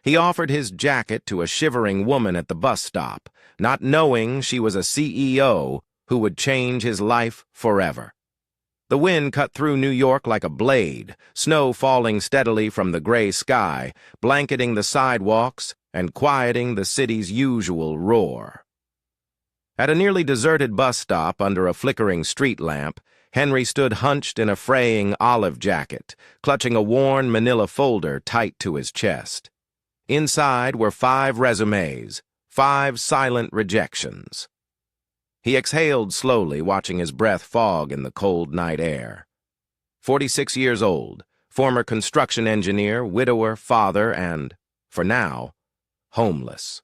He offered his jacket to a shivering woman at the bus stop, not knowing she was a CEO who would change his life forever. The wind cut through New York like a blade, snow falling steadily from the gray sky, blanketing the sidewalks and quieting the city's usual roar. At a nearly deserted bus stop under a flickering street lamp, Henry stood hunched in a fraying olive jacket, clutching a worn manila folder tight to his chest. Inside were 5 resumes, 5 silent rejections. He exhaled slowly, watching his breath fog in the cold night air. 46 years old, former construction engineer, widower, father, and, for now, homeless.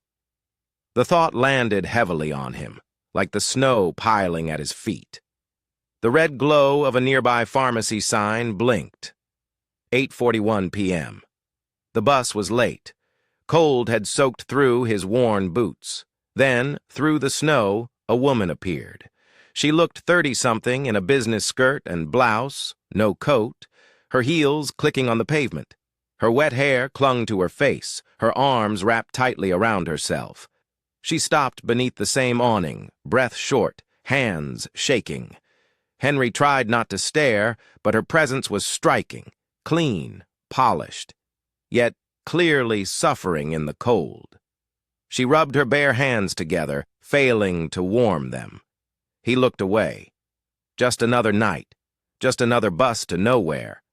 The thought landed heavily on him, like the snow piling at his feet. The red glow of a nearby pharmacy sign blinked. 8:41 p.m. The bus was late. Cold had soaked through his worn boots. Then, through the snow, a woman appeared. She looked 30-something in a business skirt and blouse, no coat, her heels clicking on the pavement. Her wet hair clung to her face, her arms wrapped tightly around herself. She stopped beneath the same awning, breath short, hands shaking. Henry tried not to stare, but her presence was striking, clean, polished, yet clearly suffering in the cold. She rubbed her bare hands together, failing to warm them. He looked away. Just another night, just another bus to nowhere.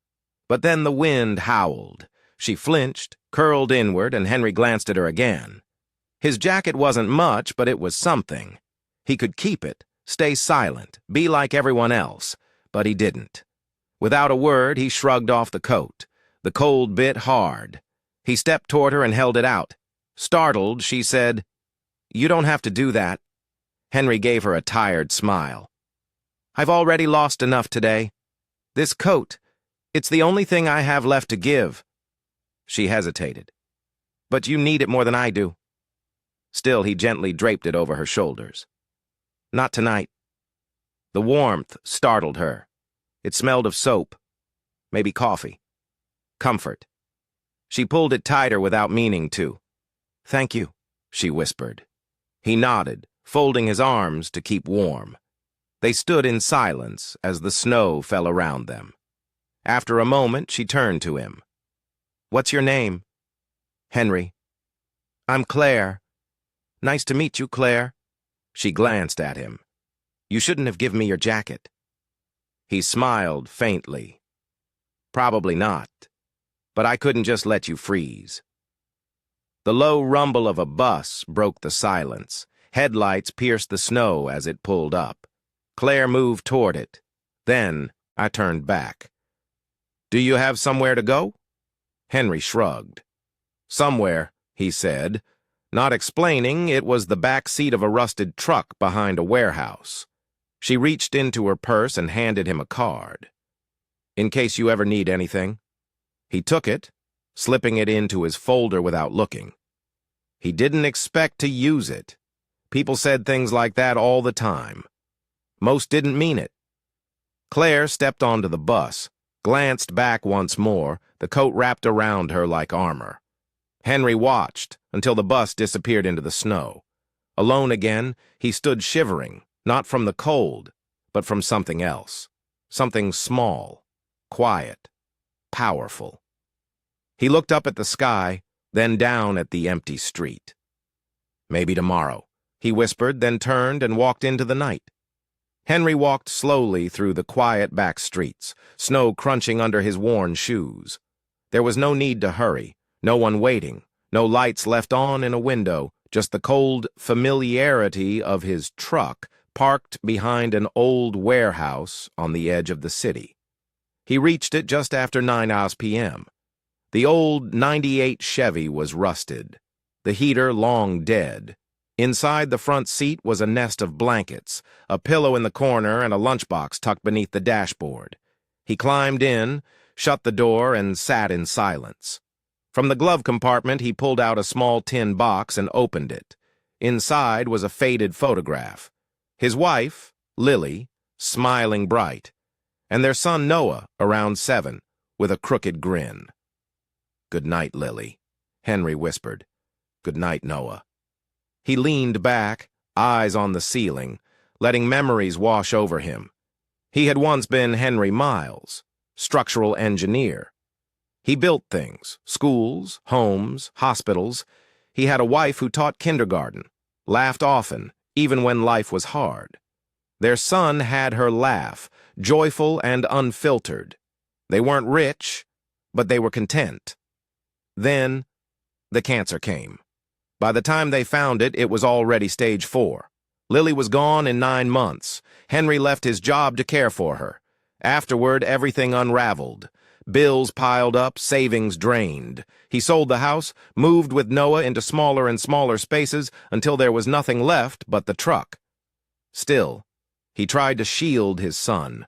But then the wind howled. She flinched, curled inward, and Henry glanced at her again. His jacket wasn't much, but it was something. He could keep it, stay silent, be like everyone else, but he didn't. Without a word, he shrugged off the coat. The cold bit hard. He stepped toward her and held it out. Startled, she said, "You don't have to do that." Henry gave her a tired smile. "I've already lost enough today. This coat, it's the only thing I have left to give." She hesitated. "But you need it more than I do." Still, he gently draped it over her shoulders. "Not tonight." The warmth startled her. It smelled of soap, maybe coffee, comfort. She pulled it tighter without meaning to. "Thank you," she whispered. He nodded, folding his arms to keep warm. They stood in silence as the snow fell around them. After a moment, she turned to him. "What's your name?" "Henry." "I'm Claire." "Nice to meet you, Claire." She glanced at him. "You shouldn't have given me your jacket." He smiled faintly. "Probably not. But I couldn't just let you freeze." The low rumble of a bus broke the silence. Headlights pierced the snow as it pulled up. Claire moved toward it. Then I turned back. "Do you have somewhere to go?" Henry shrugged. "Somewhere," he said, not explaining it was the back seat of a rusted truck behind a warehouse. She reached into her purse and handed him a card. "In case you ever need anything." He took it, slipping it into his folder without looking. He didn't expect to use it. People said things like that all the time. Most didn't mean it. Claire stepped onto the bus, glanced back once more, the coat wrapped around her like armor. Henry watched until the bus disappeared into the snow. Alone again, he stood shivering, not from the cold, but from something else. Something small, quiet, powerful. He looked up at the sky, then down at the empty street. "Maybe tomorrow," he whispered, then turned and walked into the night. Henry walked slowly through the quiet back streets, snow crunching under his worn shoes. There was no need to hurry, no one waiting, no lights left on in a window, just the cold familiarity of his truck parked behind an old warehouse on the edge of the city. He reached it just after 9 p.m. The old '98 Chevy was rusted, the heater long dead. Inside the front seat was a nest of blankets, a pillow in the corner, and a lunchbox tucked beneath the dashboard. He climbed in, shut the door, and sat in silence. From the glove compartment, he pulled out a small tin box and opened it. Inside was a faded photograph. His wife, Lily, smiling bright, and their son Noah, around 7, with a crooked grin. "Good night, Lily," Henry whispered. "Good night, Noah." He leaned back, eyes on the ceiling, letting memories wash over him. He had once been Henry Miles, structural engineer. He built things, schools, homes, hospitals. He had a wife who taught kindergarten, laughed often, even when life was hard. Their son had her laugh, joyful and unfiltered. They weren't rich, but they were content. Then, the cancer came. By the time they found it, it was already stage 4. Lily was gone in 9 months. Henry left his job to care for her. Afterward, everything unraveled. Bills piled up, savings drained. He sold the house, moved with Noah into smaller and smaller spaces until there was nothing left but the truck. Still, he tried to shield his son.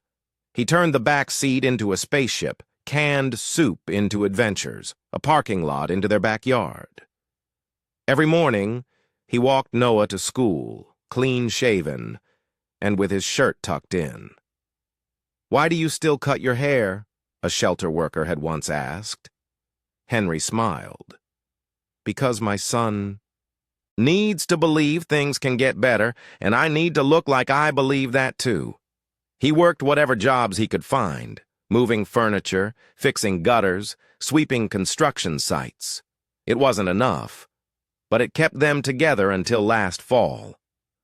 He turned the back seat into a spaceship, canned soup into adventures, a parking lot into their backyard. Every morning, he walked Noah to school, clean-shaven, and with his shirt tucked in. "Why do you still cut your hair?" a shelter worker had once asked. Henry smiled. "Because my son needs to believe things can get better, and I need to look like I believe that too." He worked whatever jobs he could find, moving furniture, fixing gutters, sweeping construction sites. It wasn't enough, but it kept them together until last fall.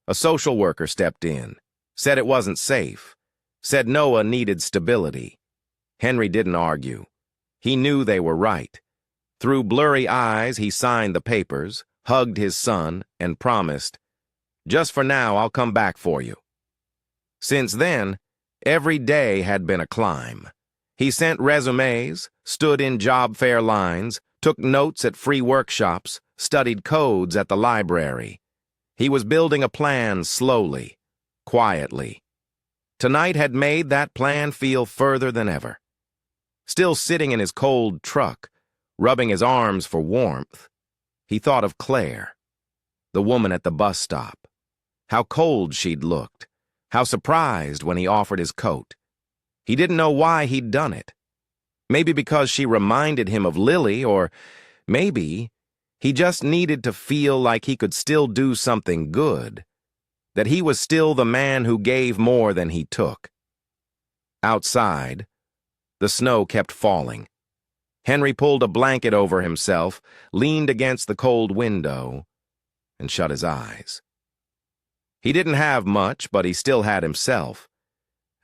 A social worker stepped in, said it wasn't safe, said Noah needed stability. Henry didn't argue. He knew they were right. Through blurry eyes, he signed the papers, hugged his son, and promised, "Just for now, I'll come back for you." Since then, every day had been a climb. He sent resumes, stood in job fair lines, took notes at free workshops, studied codes at the library. He was building a plan slowly, quietly. Tonight had made that plan feel further than ever. Still sitting in his cold truck, rubbing his arms for warmth, he thought of Claire, the woman at the bus stop. How cold she'd looked, how surprised when he offered his coat. He didn't know why he'd done it. Maybe because she reminded him of Lily, or maybe he just needed to feel like he could still do something good, that he was still the man who gave more than he took. Outside, the snow kept falling. Henry pulled a blanket over himself, leaned against the cold window, and shut his eyes. He didn't have much, but he still had himself,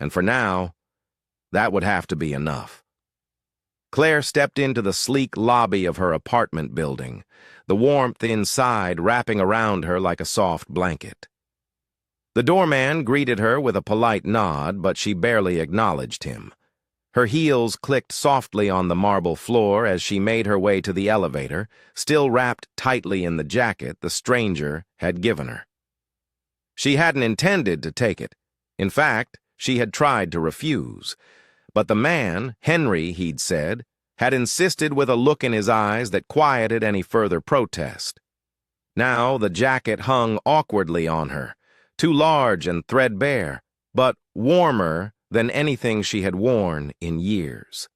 and for now, that would have to be enough. Claire stepped into the sleek lobby of her apartment building, the warmth inside wrapping around her like a soft blanket. The doorman greeted her with a polite nod, but she barely acknowledged him. Her heels clicked softly on the marble floor as she made her way to the elevator, still wrapped tightly in the jacket the stranger had given her. She hadn't intended to take it. In fact, she had tried to refuse. But the man, Henry, he'd said, had insisted with a look in his eyes that quieted any further protest. Now the jacket hung awkwardly on her, too large and threadbare, but warmer than anything she had worn in years.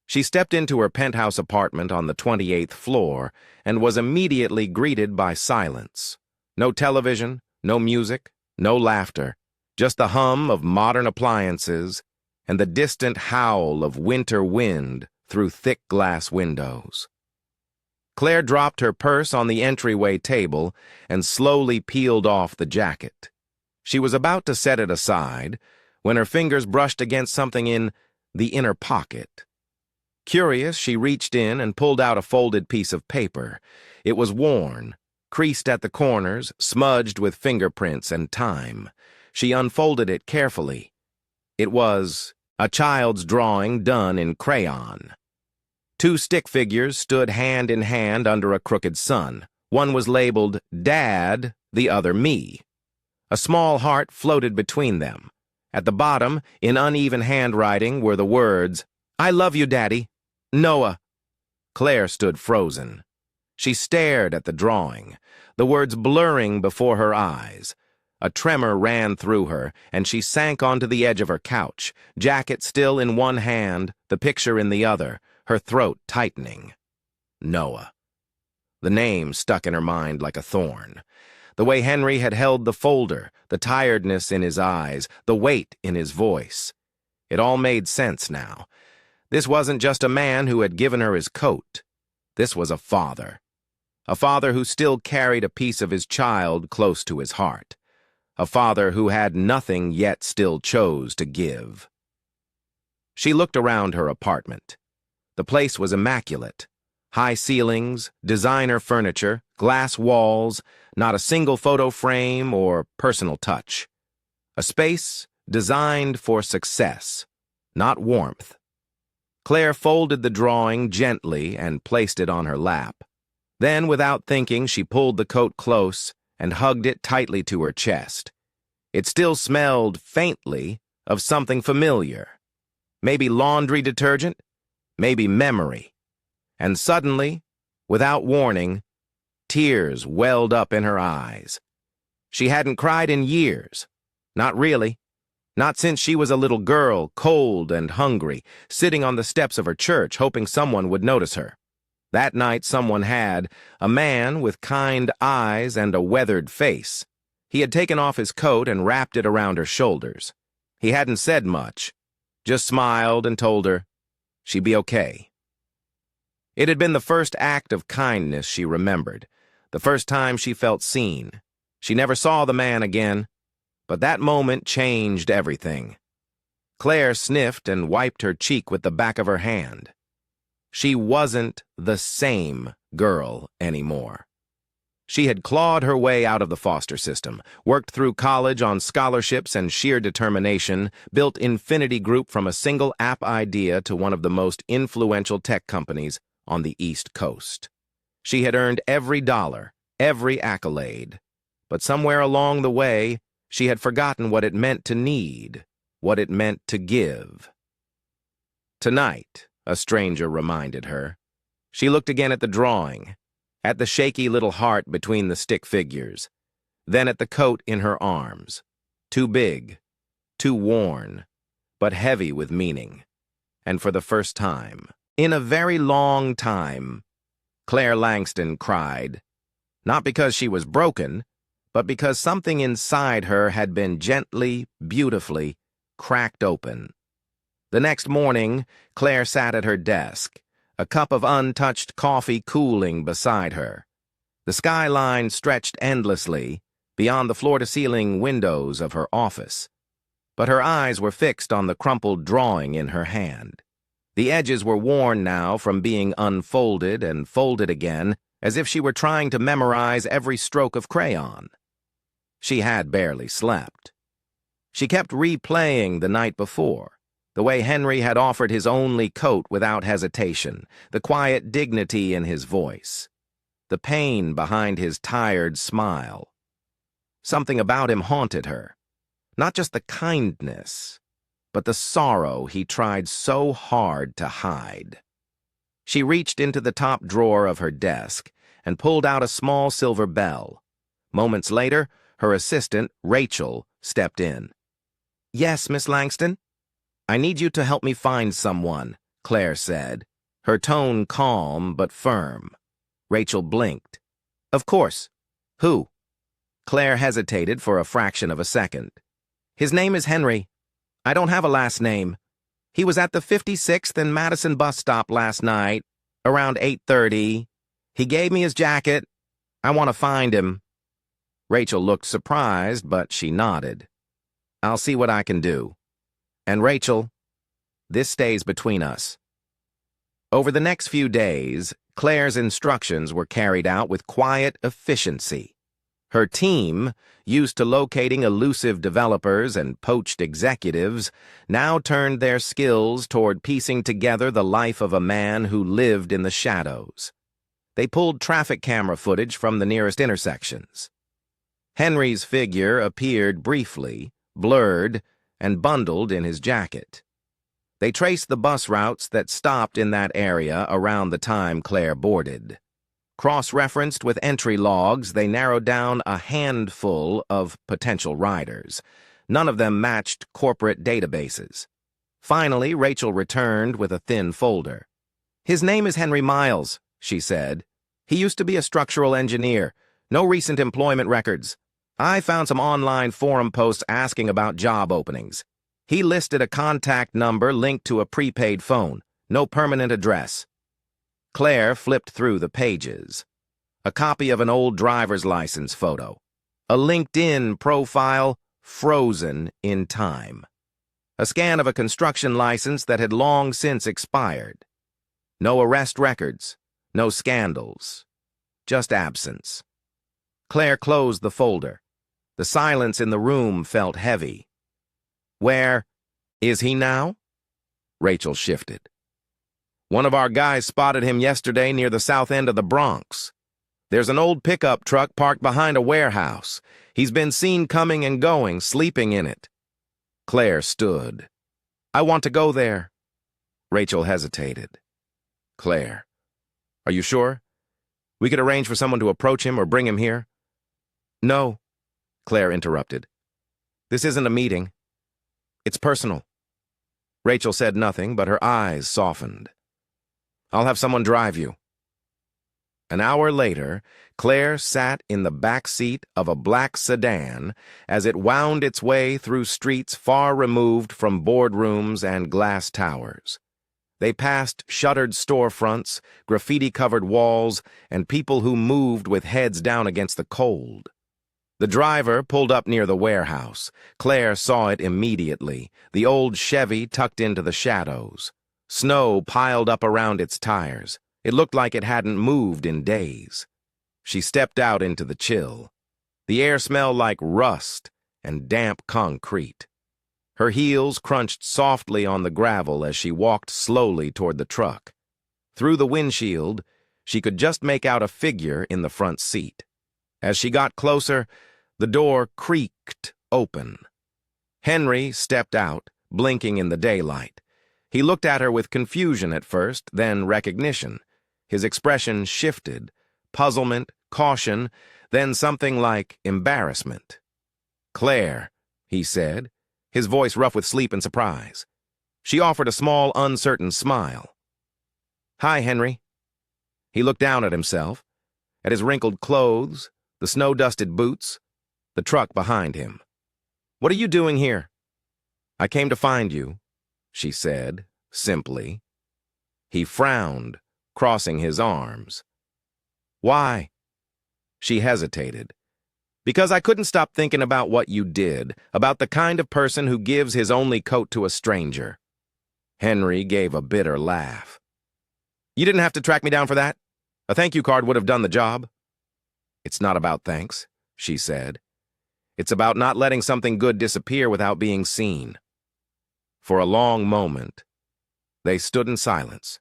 She stepped into her penthouse apartment on the 28th floor and was immediately greeted by silence. No television, no music, no laughter, just the hum of modern appliances and the distant howl of winter wind through thick glass windows. Claire dropped her purse on the entryway table and slowly peeled off the jacket. She was about to set it aside when her fingers brushed against something in the inner pocket. Curious, she reached in and pulled out a folded piece of paper. It was worn, creased at the corners, smudged with fingerprints and time. She unfolded it carefully. It was a child's drawing done in crayon. 2 stick figures stood hand in hand under a crooked sun. One was labeled Dad, the other Me. A small heart floated between them. At the bottom, in uneven handwriting, were the words, "I love you, Daddy. Noah." Claire stood frozen. She stared at the drawing, the words blurring before her eyes. A tremor ran through her, and she sank onto the edge of her couch, jacket still in one hand, the picture in the other, her throat tightening. Noah. The name stuck in her mind like a thorn. The way Henry had held the folder, the tiredness in his eyes, the weight in his voice. It all made sense now. This wasn't just a man who had given her his coat. This was a father. A father who still carried a piece of his child close to his heart. A father who had nothing yet still chose to give. She looked around her apartment. The place was immaculate. High ceilings, designer furniture, glass walls, not a single photo frame or personal touch. A space designed for success, not warmth. Claire folded the drawing gently and placed it on her lap. Then, without thinking, she pulled the coat close and hugged it tightly to her chest. It still smelled faintly of something familiar. Maybe laundry detergent, maybe memory. And suddenly, without warning, tears welled up in her eyes. She hadn't cried in years. Not really. Not since she was a little girl, cold and hungry, sitting on the steps of her church, hoping someone would notice her. That night someone had, a man with kind eyes and a weathered face. He had taken off his coat and wrapped it around her shoulders. He hadn't said much, just smiled and told her she'd be okay. It had been the first act of kindness she remembered, the first time she felt seen. She never saw the man again, but that moment changed everything. Claire sniffed and wiped her cheek with the back of her hand. She wasn't the same girl anymore. She had clawed her way out of the foster system, worked through college on scholarships and sheer determination, built Infinity Group from a single app idea to one of the most influential tech companies on the East Coast. She had earned every dollar, every accolade. But somewhere along the way, she had forgotten what it meant to need, what it meant to give. Tonight, a stranger reminded her. She looked again at the drawing, at the shaky little heart between the stick figures, then at the coat in her arms. Too big, too worn, but heavy with meaning. And for the first time, in a very long time, Claire Langston cried, not because she was broken, but because something inside her had been gently, beautifully cracked open. The next morning, Claire sat at her desk, a cup of untouched coffee cooling beside her. The skyline stretched endlessly beyond the floor-to-ceiling windows of her office, but her eyes were fixed on the crumpled drawing in her hand. The edges were worn now from being unfolded and folded again, as if she were trying to memorize every stroke of crayon. She had barely slept. She kept replaying the night before, the way Henry had offered his only coat without hesitation, the quiet dignity in his voice, the pain behind his tired smile. Something about him haunted her, not just the kindness, but the sorrow he tried so hard to hide. She reached into the top drawer of her desk and pulled out a small silver bell. Moments later, her assistant, Rachel, stepped in. "Yes, Miss Langston?" "I need you to help me find someone," Claire said, her tone calm but firm. Rachel blinked. "Of course. Who?" Claire hesitated for a fraction of a second. "His name is Henry. I don't have a last name. He was at the 56th and Madison bus stop last night, around 8:30. He gave me his jacket. I want to find him." Rachel looked surprised, but she nodded. "I'll see what I can do. And Rachel, this stays between us." Over the next few days, Claire's instructions were carried out with quiet efficiency. Her team, used to locating elusive developers and poached executives, now turned their skills toward piecing together the life of a man who lived in the shadows. They pulled traffic camera footage from the nearest intersections. Henry's figure appeared briefly, blurred, and bundled in his jacket. They traced the bus routes that stopped in that area around the time Claire boarded. Cross-referenced with entry logs, they narrowed down a handful of potential riders. None of them matched corporate databases. Finally, Rachel returned with a thin folder. "His name is Henry Miles," she said. He used to be a structural engineer. No recent employment records. I found some online forum posts asking about job openings. He listed a contact number linked to a prepaid phone. No permanent address. Claire flipped through the pages. A copy of an old driver's license photo. A LinkedIn profile frozen in time. A scan of a construction license that had long since expired. No arrest records. No scandals. Just absence. Claire closed the folder. The silence in the room felt heavy. Where is he now? Rachel shifted. One of our guys spotted him yesterday near the south end of the Bronx. There's an old pickup truck parked behind a warehouse. He's been seen coming and going, sleeping in it. Claire stood. I want to go there. Rachel hesitated. Claire, are you sure? We could arrange for someone to approach him or bring him here. No, Claire interrupted. This isn't a meeting. It's personal. Rachel said nothing, but her eyes softened. I'll have someone drive you. An hour later, Claire sat in the back seat of a black sedan as it wound its way through streets far removed from boardrooms and glass towers. They passed shuttered storefronts, graffiti-covered walls, and people who moved with heads down against the cold. The driver pulled up near the warehouse. Claire saw it immediately, the old Chevy tucked into the shadows. Snow piled up around its tires. It looked like it hadn't moved in days. She stepped out into the chill. The air smelled like rust and damp concrete. Her heels crunched softly on the gravel as she walked slowly toward the truck. Through the windshield, she could just make out a figure in the front seat. As she got closer, the door creaked open. Henry stepped out, blinking in the daylight. He looked at her with confusion at first, then recognition. His expression shifted, puzzlement, caution, then something like embarrassment. Claire, he said, his voice rough with sleep and surprise. She offered a small, uncertain smile. Hi, Henry. He looked down at himself, at his wrinkled clothes, the snow-dusted boots, the truck behind him. What are you doing here? I came to find you, she said, simply. He frowned, crossing his arms. Why? She hesitated. Because I couldn't stop thinking about what you did, about the kind of person who gives his only coat to a stranger. Henry gave a bitter laugh. You didn't have to track me down for that. A thank you card would have done the job. It's not about thanks, she said. It's about not letting something good disappear without being seen. For a long moment, they stood in silence.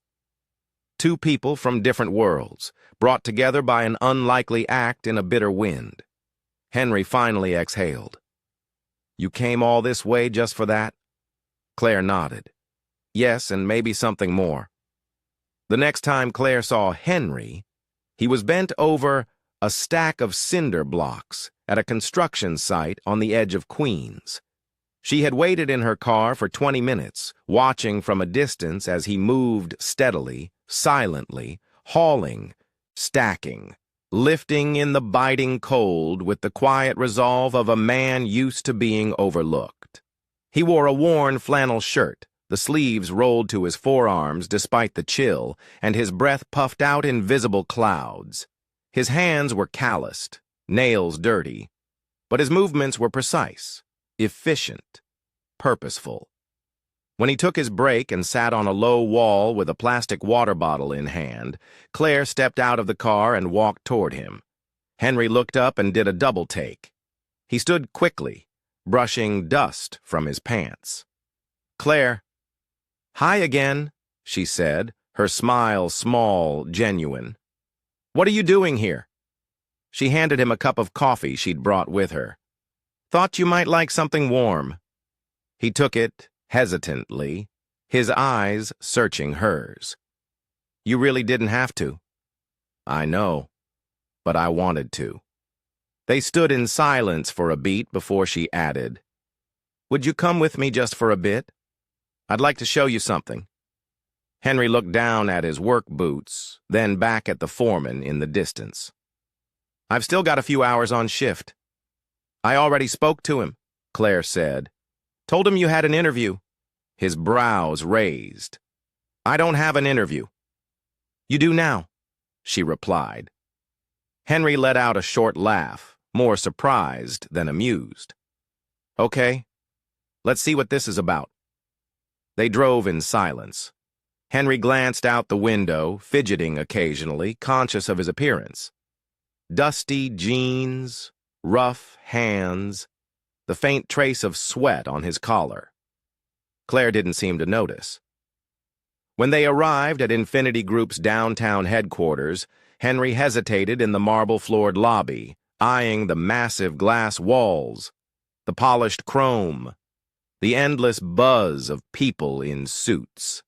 Two people from different worlds, brought together by an unlikely act in a bitter wind. Henry finally exhaled. You came all this way just for that? Claire nodded. Yes, and maybe something more. The next time Claire saw Henry, he was bent over a stack of cinder blocks at a construction site on the edge of Queens. She had waited in her car for 20 minutes, watching from a distance as he moved steadily, silently, hauling, stacking, lifting in the biting cold with the quiet resolve of a man used to being overlooked. He wore a worn flannel shirt, the sleeves rolled to his forearms despite the chill, and his breath puffed out in visible clouds. His hands were calloused, nails dirty, but his movements were precise, efficient, purposeful. When he took his break and sat on a low wall with a plastic water bottle in hand, Claire stepped out of the car and walked toward him. Henry looked up and did a double take. He stood quickly, brushing dust from his pants. Claire. Hi again, she said, her smile small, genuine. What are you doing here? She handed him a cup of coffee she'd brought with her. Thought you might like something warm. He took it hesitantly, his eyes searching hers. You really didn't have to. I know, but I wanted to. They stood in silence for a beat before she added, Would you come with me just for a bit? I'd like to show you something. Henry looked down at his work boots, then back at the foreman in the distance. I've still got a few hours on shift. I already spoke to him, Claire said. Told him you had an interview. His brows raised. I don't have an interview. You do now, she replied. Henry let out a short laugh, more surprised than amused. Okay, let's see what this is about. They drove in silence. Henry glanced out the window, fidgeting occasionally, conscious of his appearance. Dusty jeans, rough hands, the faint trace of sweat on his collar. Claire didn't seem to notice. When they arrived at Infinity Group's downtown headquarters, Henry hesitated in the marble-floored lobby, eyeing the massive glass walls, the polished chrome, the endless buzz of people in suits.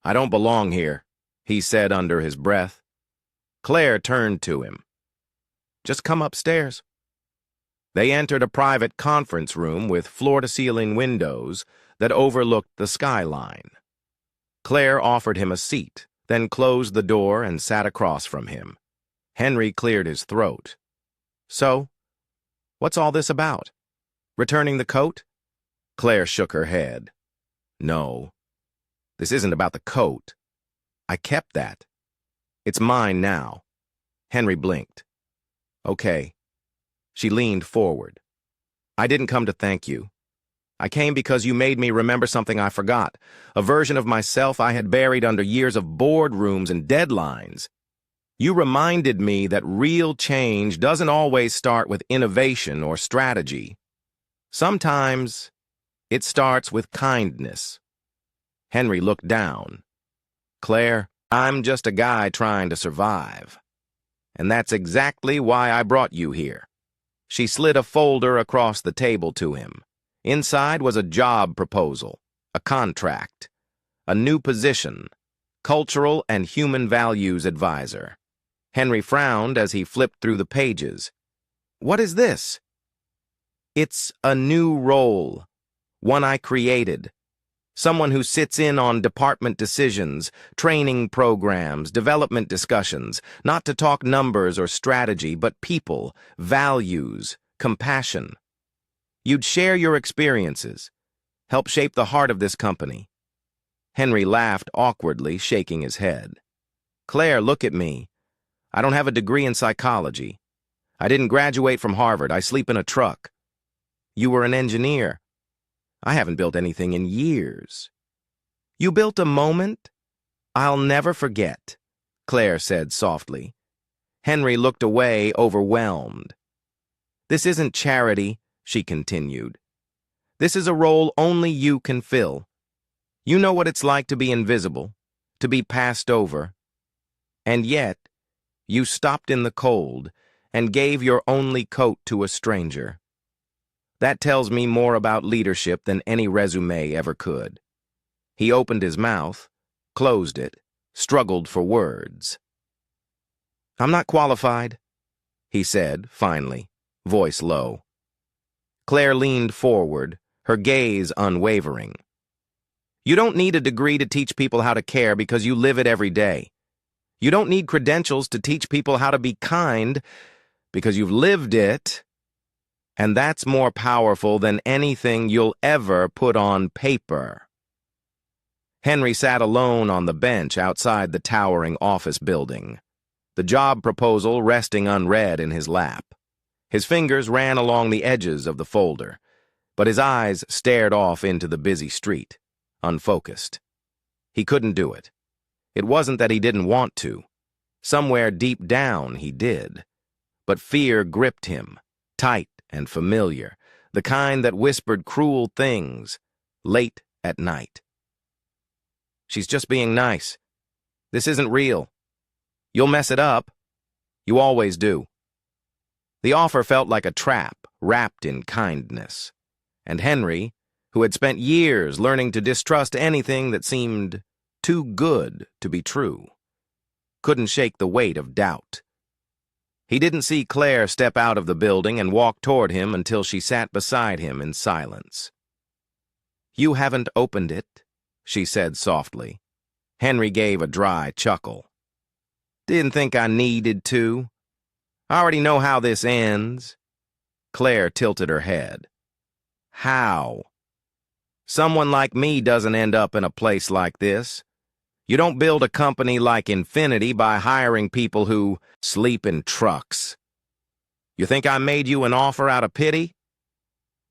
I don't belong here, he said under his breath. Claire turned to him. Just come upstairs. They entered a private conference room with floor-to-ceiling windows that overlooked the skyline. Claire offered him a seat, then closed the door and sat across from him. Henry cleared his throat. So, what's all this about? Returning the coat? Claire shook her head. No, this isn't about the coat. I kept that. It's mine now. Henry blinked. Okay. She leaned forward. I didn't come to thank you. I came because you made me remember something I forgot, a version of myself I had buried under years of boardrooms and deadlines. You reminded me that real change doesn't always start with innovation or strategy. Sometimes it starts with kindness. Henry looked down. Claire, I'm just a guy trying to survive. And that's exactly why I brought you here. She slid a folder across the table to him. Inside was a job proposal, a contract, a new position, cultural and human values advisor. Henry frowned as he flipped through the pages. What is this? It's a new role, one I created. Someone who sits in on department decisions, training programs, development discussions, not to talk numbers or strategy, but people, values, compassion. You'd share your experiences, help shape the heart of this company. Henry laughed awkwardly, shaking his head. Claire, look at me. I don't have a degree in psychology. I didn't graduate from Harvard. I sleep in a truck. You were an engineer. I haven't built anything in years. You built a moment I'll never forget, Claire said softly. Henry looked away, overwhelmed. This isn't charity, she continued. This is a role only you can fill. You know what it's like to be invisible, to be passed over. And yet, you stopped in the cold and gave your only coat to a stranger. That tells me more about leadership than any resume ever could. He opened his mouth, closed it, struggled for words. I'm not qualified, he said, finally, voice low. Claire leaned forward, her gaze unwavering. You don't need a degree to teach people how to care because you live it every day. You don't need credentials to teach people how to be kind because you've lived it. And that's more powerful than anything you'll ever put on paper. Henry sat alone on the bench outside the towering office building, the job proposal resting unread in his lap. His fingers ran along the edges of the folder, but his eyes stared off into the busy street, unfocused. He couldn't do it. It wasn't that he didn't want to. Somewhere deep down he did. But fear gripped him, tight and familiar, the kind that whispered cruel things, late at night. She's just being nice. This isn't real. You'll mess it up. You always do. The offer felt like a trap wrapped in kindness. And Henry, who had spent years learning to distrust anything that seemed too good to be true, couldn't shake the weight of doubt. He didn't see Claire step out of the building and walk toward him until she sat beside him in silence. You haven't opened it, she said softly. Henry gave a dry chuckle. Didn't think I needed to. I already know how this ends. Claire tilted her head. How? Someone like me doesn't end up in a place like this. You don't build a company like Infinity by hiring people who sleep in trucks. You think I made you an offer out of pity?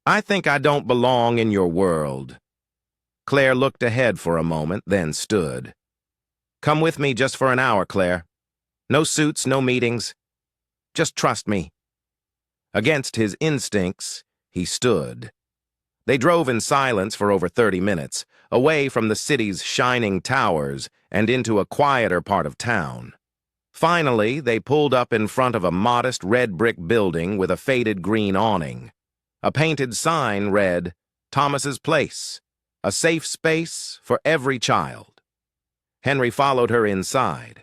I think I don't belong in your world. Claire looked ahead for a moment, then stood. Come with me just for an hour, Claire. No suits, no meetings. Just trust me. Against his instincts, he stood. They drove in silence for over 30 minutes, away from the city's shining towers and into a quieter part of town. Finally, they pulled up in front of a modest red brick building with a faded green awning. A painted sign read, Thomas's Place, a safe space for every child. Henry followed her inside.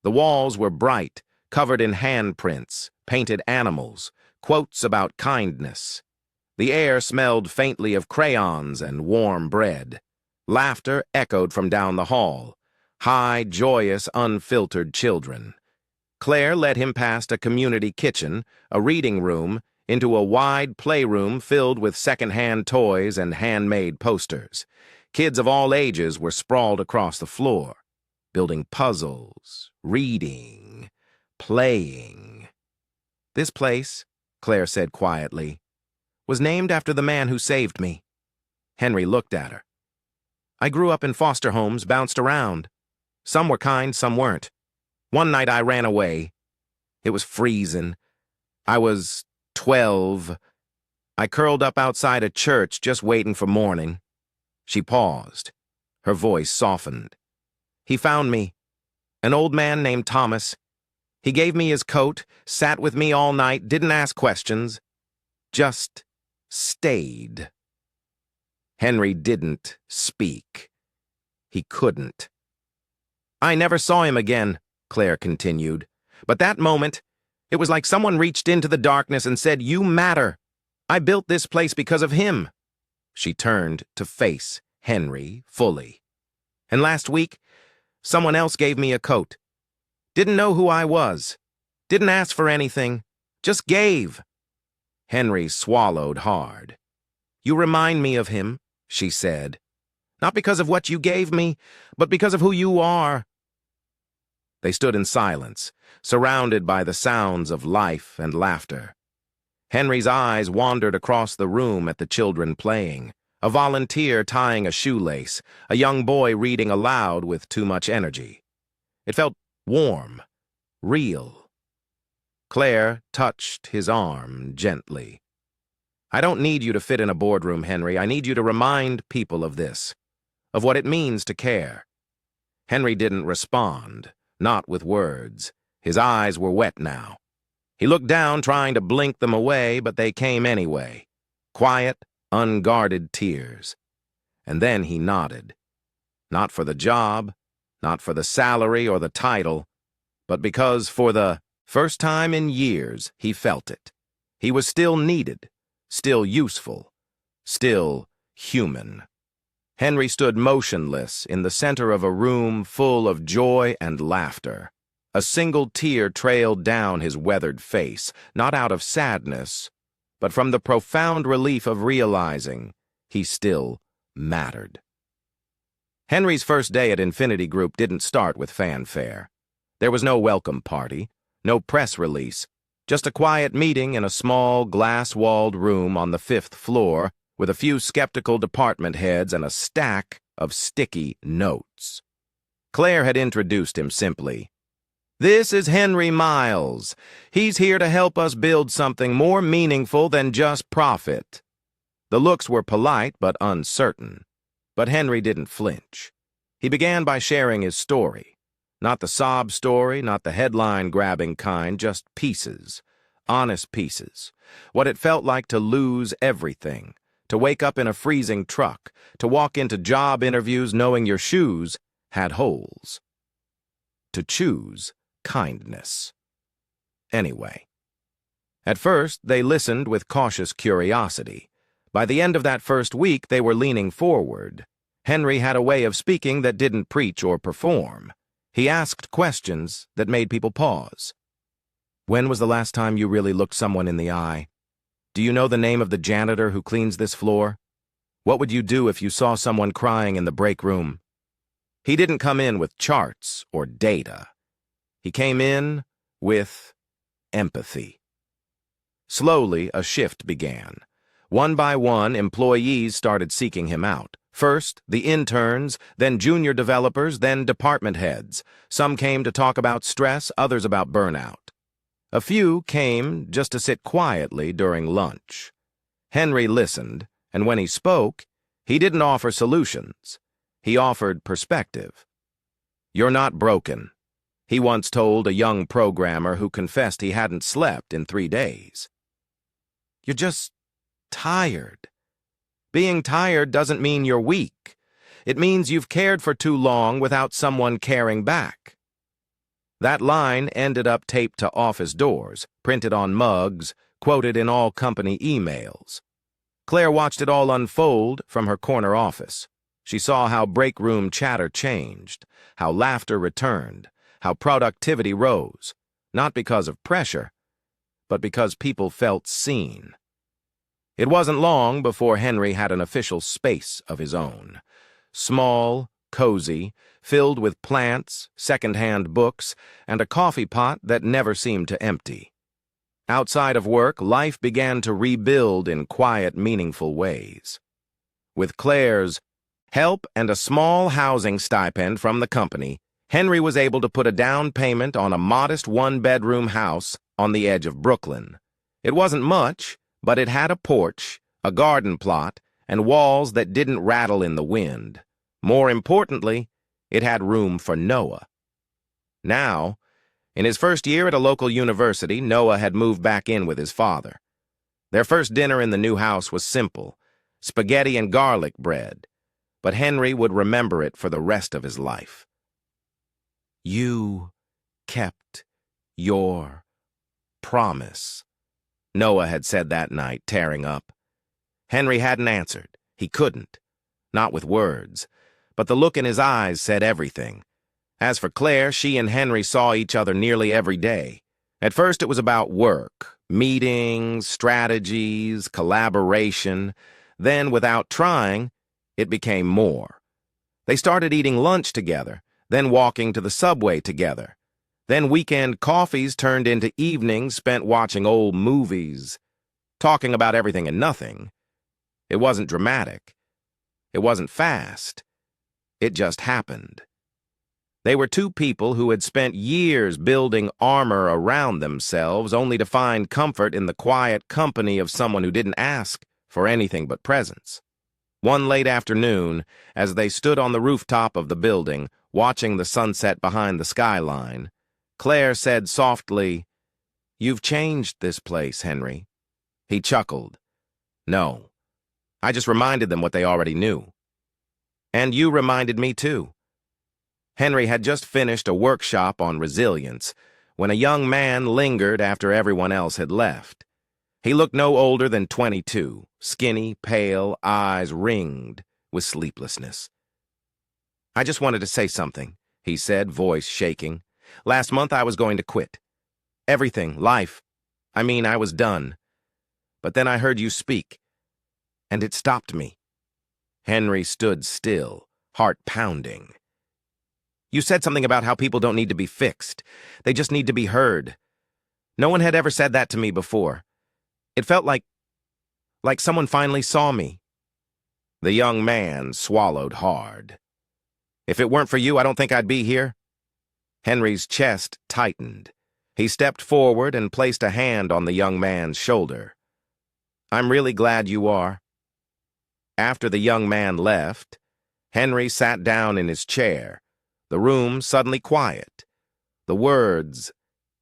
The walls were bright, covered in handprints, painted animals, quotes about kindness. The air smelled faintly of crayons and warm bread. Laughter echoed from down the hall. High, joyous, unfiltered children. Claire led him past a community kitchen, a reading room, into a wide playroom filled with second-hand toys and handmade posters. Kids of all ages were sprawled across the floor, building puzzles, reading, playing. This place, Claire said quietly, was named after the man who saved me. Henry looked at her. I grew up in foster homes, bounced around. Some were kind, some weren't. One night I ran away. It was freezing. I was 12. I curled up outside a church just waiting for morning. She paused. Her voice softened. He found me. An old man named Thomas. He gave me his coat, sat with me all night, didn't ask questions. Just stayed. Henry didn't speak. He couldn't. I never saw him again, Claire continued. But that moment, it was like someone reached into the darkness and said, You matter. I built this place because of him. She turned to face Henry fully. And last week, someone else gave me a coat. Didn't know who I was. Didn't ask for anything. Just gave. Henry swallowed hard. You remind me of him, she said. Not because of what you gave me, but because of who you are. They stood in silence, surrounded by the sounds of life and laughter. Henry's eyes wandered across the room at the children playing, a volunteer tying a shoelace, a young boy reading aloud with too much energy. It felt warm, real. Claire touched his arm gently. I don't need you to fit in a boardroom, Henry. I need you to remind people of this, of what it means to care. Henry didn't respond. Not with words. His eyes were wet now. He looked down, trying to blink them away, but they came anyway. Quiet, unguarded tears. And then he nodded. Not for the job, not for the salary or the title, but because for the first time in years he felt it. He was still needed, still useful, still human. Henry stood motionless in the center of a room full of joy and laughter. A single tear trailed down his weathered face, not out of sadness, but from the profound relief of realizing he still mattered. Henry's first day at Infinity Group didn't start with fanfare. There was no welcome party, no press release, just a quiet meeting in a small, glass-walled room on the 5th floor with a few skeptical department heads and a stack of sticky notes. Claire had introduced him simply. This is Henry Miles. He's here to help us build something more meaningful than just profit. The looks were polite but uncertain. But Henry didn't flinch. He began by sharing his story. Not the sob story, not the headline-grabbing kind, just pieces. Honest pieces. What it felt like to lose everything. To wake up in a freezing truck, to walk into job interviews knowing your shoes had holes. To choose kindness. Anyway. At first, they listened with cautious curiosity. By the end of that first week, they were leaning forward. Henry had a way of speaking that didn't preach or perform. He asked questions that made people pause. When was the last time you really looked someone in the eye? Do you know the name of the janitor who cleans this floor? What would you do if you saw someone crying in the break room? He didn't come in with charts or data. He came in with empathy. Slowly, a shift began. One by one, employees started seeking him out. First, the interns, then junior developers, then department heads. Some came to talk about stress, others about burnout. A few came just to sit quietly during lunch. Henry listened, and when he spoke, he didn't offer solutions. He offered perspective. "You're not broken," he once told a young programmer who confessed he hadn't slept in 3 days. "You're just tired. Being tired doesn't mean you're weak. It means you've cared for too long without someone caring back." That line ended up taped to office doors, printed on mugs, quoted in all company emails. Claire watched it all unfold from her corner office. She saw how break room chatter changed, how laughter returned, how productivity rose, not because of pressure, but because people felt seen. It wasn't long before Henry had an official space of his own. Small, cozy, filled with plants, second-hand books, and a coffee pot that never seemed to empty. Outside of work, life began to rebuild in quiet, meaningful ways. With Claire's help and a small housing stipend from the company, Henry was able to put a down payment on a modest one-bedroom house on the edge of Brooklyn. It wasn't much, but it had a porch, a garden plot, and walls that didn't rattle in the wind. More importantly, it had room for Noah. Now, in his first year at a local university, Noah had moved back in with his father. Their first dinner in the new house was simple, spaghetti and garlic bread, but Henry would remember it for the rest of his life. "You kept your promise," Noah had said that night, tearing up. Henry hadn't answered. He couldn't. Not with words. But the look in his eyes said everything. As for Claire, she and Henry saw each other nearly every day. At first it was about work, meetings, strategies, collaboration. Then, without trying, it became more. They started eating lunch together, then walking to the subway together. Then weekend coffees turned into evenings spent watching old movies, talking about everything and nothing. It wasn't dramatic. It wasn't fast. It just happened. They were two people who had spent years building armor around themselves only to find comfort in the quiet company of someone who didn't ask for anything but presence. One late afternoon, as they stood on the rooftop of the building, watching the sunset behind the skyline, Claire said softly, "You've changed this place, Henry." He chuckled. "No. I just reminded them what they already knew. And you reminded me too." Henry had just finished a workshop on resilience when a young man lingered after everyone else had left. He looked no older than 22, skinny, pale, eyes ringed with sleeplessness. "I just wanted to say something," he said, voice shaking. "Last month I was going to quit. Everything, life. I was done. But then I heard you speak, and it stopped me." Henry stood still, heart pounding. "You said something about how people don't need to be fixed. They just need to be heard. No one had ever said that to me before. It felt like someone finally saw me." The young man swallowed hard. "If it weren't for you, I don't think I'd be here." Henry's chest tightened. He stepped forward and placed a hand on the young man's shoulder. "I'm really glad you are." After the young man left, Henry sat down in his chair, the room suddenly quiet, the words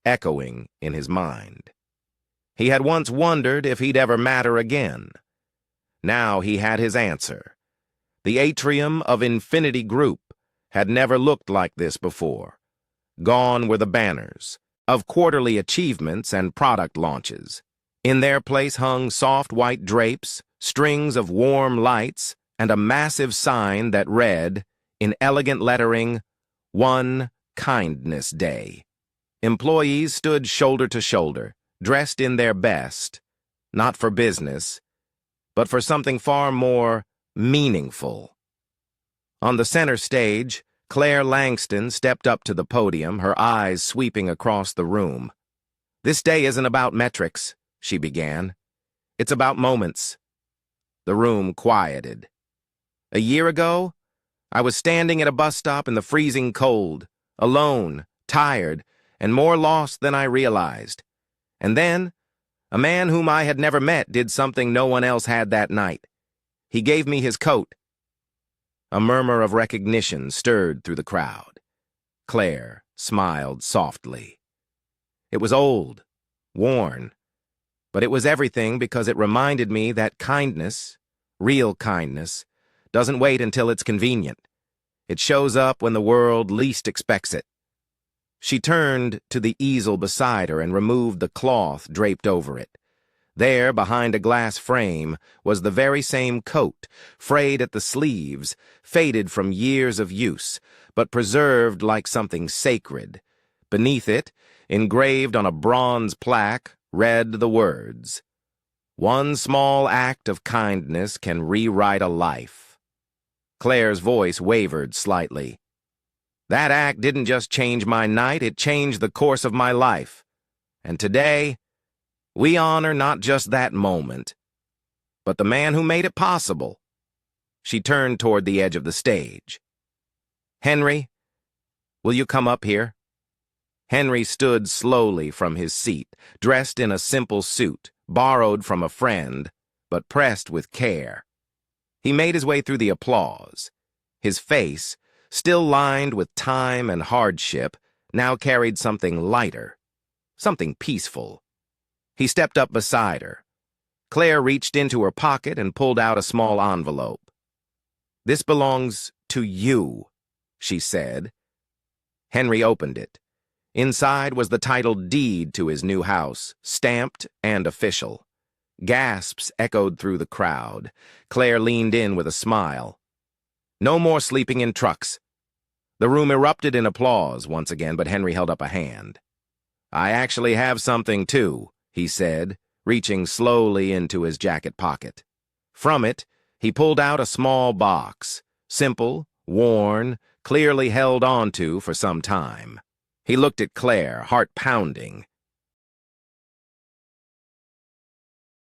echoing in his mind. He had once wondered if he'd ever matter again. Now he had his answer. The atrium of Infinity Group had never looked like this before. Gone were the banners of quarterly achievements and product launches. In their place hung soft white drapes, strings of warm lights, and a massive sign that read, in elegant lettering, "One Kindness Day." Employees stood shoulder to shoulder, dressed in their best, not for business, but for something far more meaningful. On the center stage, Claire Langston stepped up to the podium, her eyes sweeping across the room. "This day isn't about metrics," she began. "It's about moments." The room quieted. A year ago, I was standing at a bus stop in the freezing cold, alone, tired, and more lost than I realized. And then, a man whom I had never met did something no one else had that night. He gave me his coat. A murmur of recognition stirred through the crowd. Claire smiled softly. It was old, worn, but it was everything because it reminded me that kindness, real kindness, doesn't wait until it's convenient. It shows up when the world least expects it. She turned to the easel beside her and removed the cloth draped over it. There, behind a glass frame, was the very same coat, frayed at the sleeves, faded from years of use, but preserved like something sacred. Beneath it, engraved on a bronze plaque, read the words, "One small act of kindness can rewrite a life." Claire's voice wavered slightly. "That act didn't just change my night, it changed the course of my life. And today, we honor not just that moment, but the man who made it possible." She turned toward the edge of the stage. "Henry, will you come up here?" Henry stood slowly from his seat, dressed in a simple suit, borrowed from a friend, but pressed with care. He made his way through the applause. His face, still lined with time and hardship, now carried something lighter, something peaceful. He stepped up beside her. Claire reached into her pocket and pulled out a small envelope. "This belongs to you," she said. Henry opened it. Inside was the titled deed to his new house, stamped and official. Gasps echoed through the crowd. Claire leaned in with a smile. "No more sleeping in trucks." The room erupted in applause once again, but Henry held up a hand. "I actually have something, too," he said, reaching slowly into his jacket pocket. From it, he pulled out a small box, simple, worn, clearly held onto for some time. He looked at Claire, heart pounding.